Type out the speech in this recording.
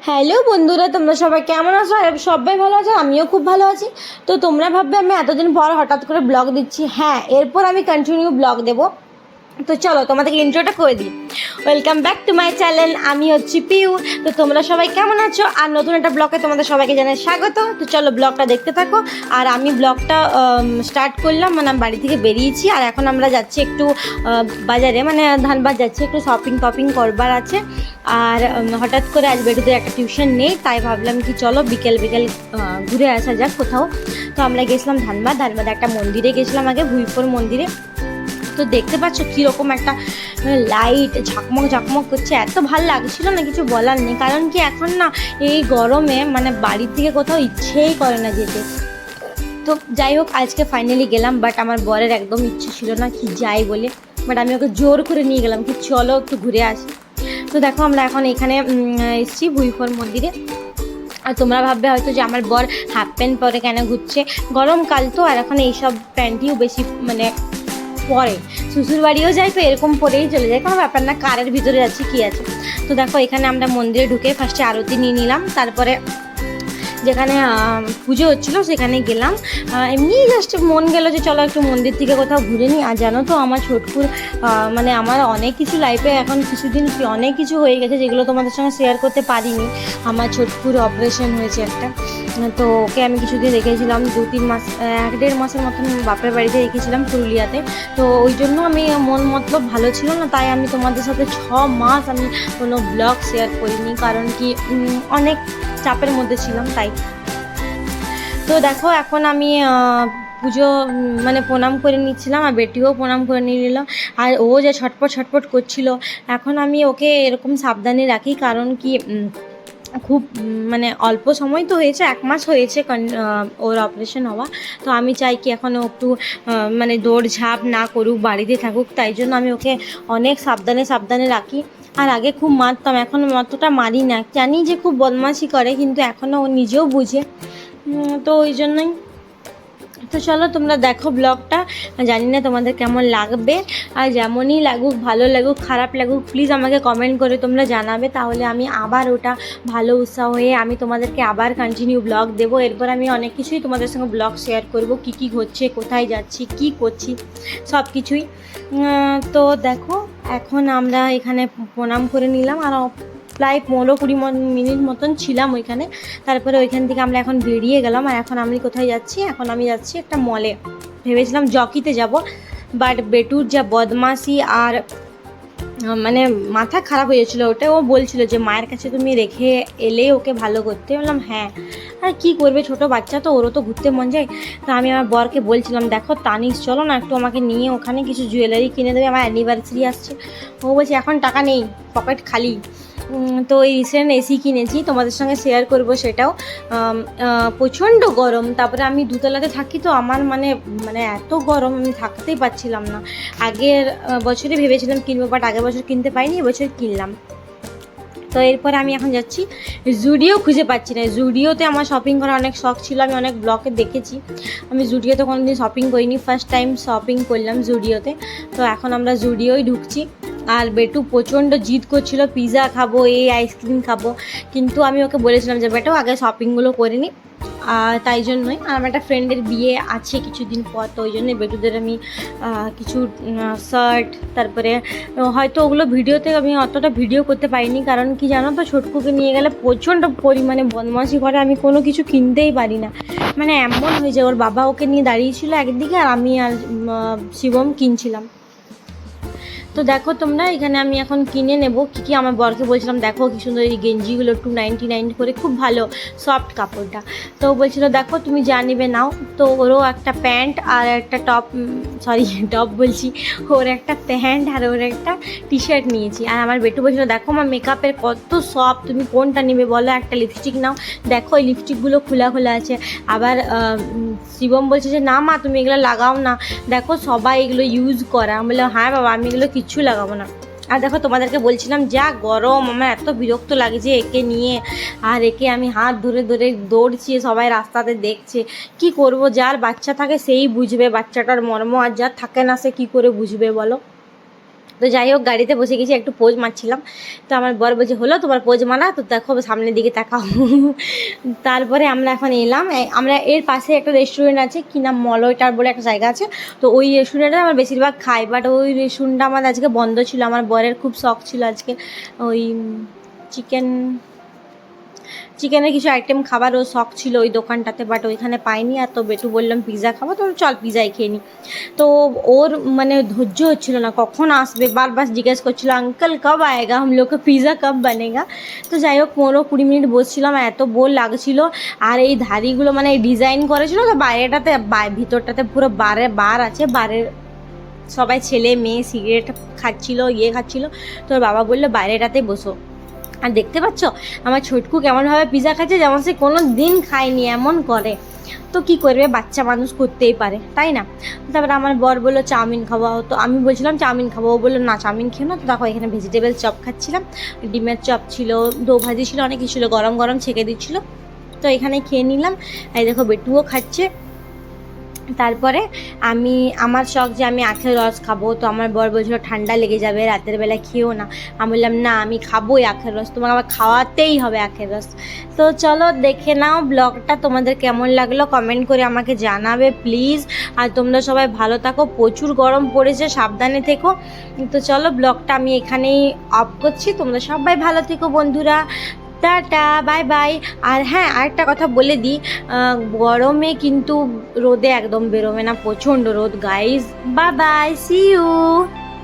Hello বন্ধুরা, তোমরা সবাই কেমন আছো? সবাই ভালো আছো, আমিও খুব ভালো আছি। তো তোমরা ভাববে আমি এতদিন পর হঠাৎ করে ব্লগ দিচ্ছি। হ্যাঁ, এরপর আমি কন্টিনিউ ব্লগ দেবো। তো চলো তোমাদেরকে ইন্ট্রোটা করে দিই। Welcome back to my channel, আমি হচ্ছি পিউ। তো তোমরা সবাই কেমন আছো? আর নতুন একটা ব্লগে তোমাদের সবাইকে জানাই স্বাগত। তো চলো ব্লগটা দেখতে থাকো। আর আমি ব্লগটা স্টার্ট করলাম, মানে আমি বাড়ি থেকে বেরিয়েছি, আর এখন আমরা যাচ্ছি একটু বাজারে, মানে ধানবাদ যাচ্ছি, একটু শপিং করবার আছে। আর হঠাৎ করে আজ বেটুদের একটা টিউশন নেই, তাই ভাবলাম কি চলো বিকেল ঘুরে আসা যাক কোথাও। তো আমরা গেছিলাম ধানবাদে একটা মন্দিরে গেছিলাম, আগে ভুইপুর মন্দিরে। তো দেখতে পাচ্ছ কীরকম একটা লাইট ঝাকমক করছে, এত ভালো লাগছিল না, কিছু বলার নেই। কারণ কি এখন না এই গরমে মানে বাড়ির থেকে কোথাও ইচ্ছেই করে না যেতে। তো যাই হোক, আজকে ফাইনালি গেলাম, বাট আমার বরের একদম ইচ্ছে ছিল না কি যাই বলে, বাট আমি ওকে জোর করে নিয়ে গেলাম কি চলো একটু ঘুরে আসি। তো দেখো আমরা এখন এখানে এসেছি ভুইপুর মন্দিরে। আর তোমরা ভাববে হয়তো যে আমার বর হাফ প্যান্ট পরে কেন ঘুরছে, গরমকাল তো, আর এখন এইসব প্যান্টটিও বেশি মানে পরে শ্বশুর বাড়িও যাই তো এরকম পরেই চলে যায়, কোনো ব্যাপার না, কারের ভিতরে যাচ্ছি কী আছে। তো দেখো এখানে আমরা মন্দিরে ঢুকে ফার্স্টে আরতি নিয়ে নিলাম, তারপরে যেখানে পুজো হচ্ছিলো সেখানে গেলাম। এমনি জাস্ট মন গেল যে চলো একটু মন্দির থেকে কোথাও ঘুরে নিই। আর জানো তো আমার ছোটকুর মানে আমার অনেক কিছু লাইফে এখন কিছুদিন অনেক কিছু হয়ে গেছে যেগুলো তোমাদের সঙ্গে শেয়ার করতে পারিনি। আমার ছোটকুর অপারেশন হয়েছে একটা, তো ওকে আমি কিছুদিন রেখেছিলাম 2-3 মাস, 1-1.5 মাসের মতন বাপের বাড়িতে রেখেছিলাম পুরুলিয়াতে। তো ওই জন্য আমি মন মতলব ভালো ছিল না, তাই আমি তোমাদের সাথে 6 মাস আমি কোনো ব্লগ শেয়ার করিনি, কারণ কি অনেক চাপের মধ্যে ছিলাম তাই। তো দেখো এখন আমি পুজো মানে প্রণাম করে নিচ্ছিলাম, আর বেটিও প্রণাম করে নিয়ে নিল। আর ও যে ছটপট করছিল, এখন আমি ওকে এরকম সাবধানে রাখি, কারণ কি খুব মানে অল্প সময় তো হয়েছে, 1 মাস হয়েছে ওর অপারেশন হওয়া। তো আমি চাই কি এখন ও একটু মানে দৌড়ঝাঁপ না করুক, বাড়িতে থাকুক, তাই জন্য আমি ওকে অনেক সাবধানে রাখি। আর আগে খুব মারতাম, এখন অতটা মারি না, জানি যে খুব বদমাশি করে, কিন্তু এখনও ও নিজেও বুঝে। তো ওই জন্যই। তো চলো তোমরা দেখো ব্লগটা, জানি না তোমাদের কেমন লাগবে। আর যেমনই লাগুক, ভালো লাগুক খারাপ লাগুক, প্লিজ আমাকে কমেন্ট করে তোমরা জানাবে, তাহলে আমি আবার ওটা ভালো উৎসাহ হয়ে আমি তোমাদেরকে আবার কন্টিনিউ ব্লগ দেবো। এরপর আমি অনেক কিছুই তোমাদের সঙ্গে ব্লগ শেয়ার করব, কী হচ্ছে, কোথায় যাচ্ছি, কি করছি, সব কিছুই। তো দেখো এখন আমরা এখানে প্রণাম করে নিলাম, আর প্রায় 15-20 মিনিট মতন ছিলাম ওইখানে। তারপরে ওইখান থেকে আমরা এখন বেরিয়ে গেলাম। আর এখন আমি কোথায় যাচ্ছি, এখন আমি যাচ্ছি একটা মলে, ভেবেছিলাম জকিতে যাব, বাট বেটুর যা বদমাশি আর মানে মাথা খারাপ হয়ে যাচ্ছিলো ওটা, ও বলছিল যে মায়ের কাছে তুমি রেখে এলে ওকে ভালো করতে। বললাম হ্যাঁ, আর কী করবে, ছোটো বাচ্চা তো, ওরও তো ঘুরতে মন যায়। তো আমি আমার বরকে বলছিলাম দেখো তানিশ চলো না একটু আমাকে নিয়ে ওখানে কিছু জুয়েলারি কিনে দেবে, আমার অ্যানিভার্সারি আসছে। ও বলছে এখন টাকা নেই, পকেট খালি। তো এই রিসেন্ট এসি কিনেছি, তোমাদের সঙ্গে শেয়ার করব সেটাও। প্রচণ্ড গরম, তারপরে আমি দুতলাতে থাকি, তো আমার মানে মানে এত গরম আমি থাকতেই পারছিলাম না। আগের বছরে ভেবেছিলাম কিনবো, বাট আগের বছর কিনতে পারিনি, এবছর কিনলাম। তো এরপরে আমি এখন যাচ্ছি জুডিও, খুঁজে পাচ্ছি না। জুডিওতে আমার শপিং করার অনেক শখ ছিল, আমি অনেক ব্লগে দেখেছি, আমি জুডিওতে কোনো দিন শপিং করিনি, ফার্স্ট টাইম শপিং করলাম জুডিওতে। তো এখন আমরা জুডিওই ঢুকছি। আর বেটু প্রচণ্ড জিদ করছিল পিৎজা খাবো, এই আইসক্রিম খাবো, কিন্তু আমি ওকে বলেছিলাম যে বেটাও আগে শপিংগুলো করে নিই। আর তাই জন্যই, আমার একটা ফ্রেন্ডের বিয়ে আছে কিছুদিন পর, তো ওই জন্যই বেটুদের আমি কিছু শার্ট, তারপরে হয়তো ওগুলো ভিডিওতে আমি অতটা ভিডিও করতে পারিনি, কারণ কি জানো তো ছোটকুকে নিয়ে গেলে প্রচণ্ড পরিমাণে বদমাশি করে, আমি কোনো কিছু কিনতেই পারি না, মানে এমন হয়ে যায়। ওর বাবা ওকে নিয়ে দাঁড়িয়েছিল একদিকে, আর আমি আর শিবম কিনছিলাম। তো দেখো তোমরা এখানে আমি এখন কিনে নেব কী আমার বরকে বলছিলাম দেখো কি সুন্দর এই গেঞ্জিগুলো 299 করে, খুব ভালো সফট কাপড়টা। তো বলছিল দেখো তুমি যা নেবে নাও। তো ওরও একটা প্যান্ট আর একটা টপ, সরি টপ বলছি, ওর একটা প্যান্ট আর ওর একটা টি শার্ট নিয়েছি। আর আমার বেটু বলছিল দেখো আমার মেকআপের কত সফট, তুমি কোনটা নেবে বলো, একটা লিপস্টিক নাও, দেখো এই লিপস্টিকগুলো খোলা আছে। আবার শিবম বলছে যে না মা তুমি এগুলো লাগাও না, দেখো সবাই এগুলো ইউজ করে। আমি বললাম হ্যাঁ বাবা আমি এগুলো কিচ্ছু লাগাবো না। আর দেখো তোমাদেরকে বলছিলাম যা গরম, আমার এত বিরক্ত লাগছে একে নিয়ে, আর একে আমি হাত ধরে দৌড়ছি, সবাই রাস্তাতে দেখছে। কি করব, যার বাচ্চা থাকে সেই বুঝবে বাচ্চাটার মর্ম, আর যার থাকে না সে কি করে বুঝবে বলো। তো যাই হোক গাড়িতে বসে গেছি, একটু পোজ মারছিলাম। তো আমার বর বলছে হলো তোমার পোজ মারা, তো দেখো সামনের দিকে তাকাও। তারপরে আমরা এখন এলাম, আমরা এর পাশে একটা রেস্টুরেন্ট আছে, কি নাম মলয়টার বলে একটা জায়গা আছে। তো ওই রেস্টুরেন্টে আমরা বেশিরভাগ খাই, বাট ওই রেস্টুরেন্টটা আমার আজকে বন্ধ ছিল। আমার বরের খুব শখ ছিল আজকে ওই চিকেনের কিছু আইটেম খাবার ও শখ ছিল ওই দোকানটাতে, বাট ওইখানে পাইনি। আর তো বেটু বললাম পিৎজা খাবো, তো চল পিৎজাই খেয়ে নিই। তো ওর মানে ধৈর্য হচ্ছিল না কখন আসবে, বারবার জিজ্ঞেস করছিল আঙ্কেল কব আয়েগা, হাম লোগ কা পিৎজা কব বানেগা। তো যাই হোক 15-20 মিনিট বসছিলাম, এত বোর লাগছিল। আর এই ধারিগুলো মানে ডিজাইন করেছিল তো বাইরেটাতে, ভিতরটাতে পুরো বার আছে, বারের সবাই ছেলে মেয়ে সিগারেট খাচ্ছিল, খাচ্ছিল। তোর বাবা বললো বাইরেটাতে বসো। আর দেখতে পাচ্ছ আমার ছোটকু কেমনভাবে পিৎজা খাচ্ছে, যেমন সে কোনো দিন খায়নি, এমন করে। তো কি করবে, বাচ্চা মানুষ করতেই পারে, তাই না? তারপরে আমার বর বললো চাউমিন খাওয়া, তো আমি বলছিলাম চাউমিন খাবো, ও বললো না চাউমিন খেও না। তো দেখো এখানে ভেজিটেবল চপ খাচ্ছিলাম, ডিমের চপ ছিল, দো ভাজি ছিল, অনেক কিছু ছিল, গরম গরম ছেঁকে দিচ্ছিলো। তো এখানে খেয়ে নিলাম। এই দেখো বেটুও খাচ্ছে। তারপরে আমার শখ যে আমি আখের রস খাবো, তো আমার বর বলছিল ঠান্ডা লেগে যাবে, রাতের বেলা খেও না। আমি বললাম না আমি খাবোই আখের রস, তোমাকে আবার খাওয়াতেই হবে আখের রস। তো চলো দেখে নাও ব্লগটা, তোমাদের কেমন লাগলো কমেন্ট করে আমাকে জানাবে প্লিজ। আর তোমরা সবাই ভালো থাকো, প্রচুর গরম পড়েছে, সাবধানে থেকো। তো চলো ব্লগটা আমি এখানেই অফ করছি, তোমরা সবাই ভালো থেকো বন্ধুরা, টাটা বাই বাই। আর হ্যাঁ আরেকটা কথা বলে দিই, গরমে কিন্তু রোদে একদম বেরোবে না, প্রচণ্ড রোদ guys. Bye bye, see you.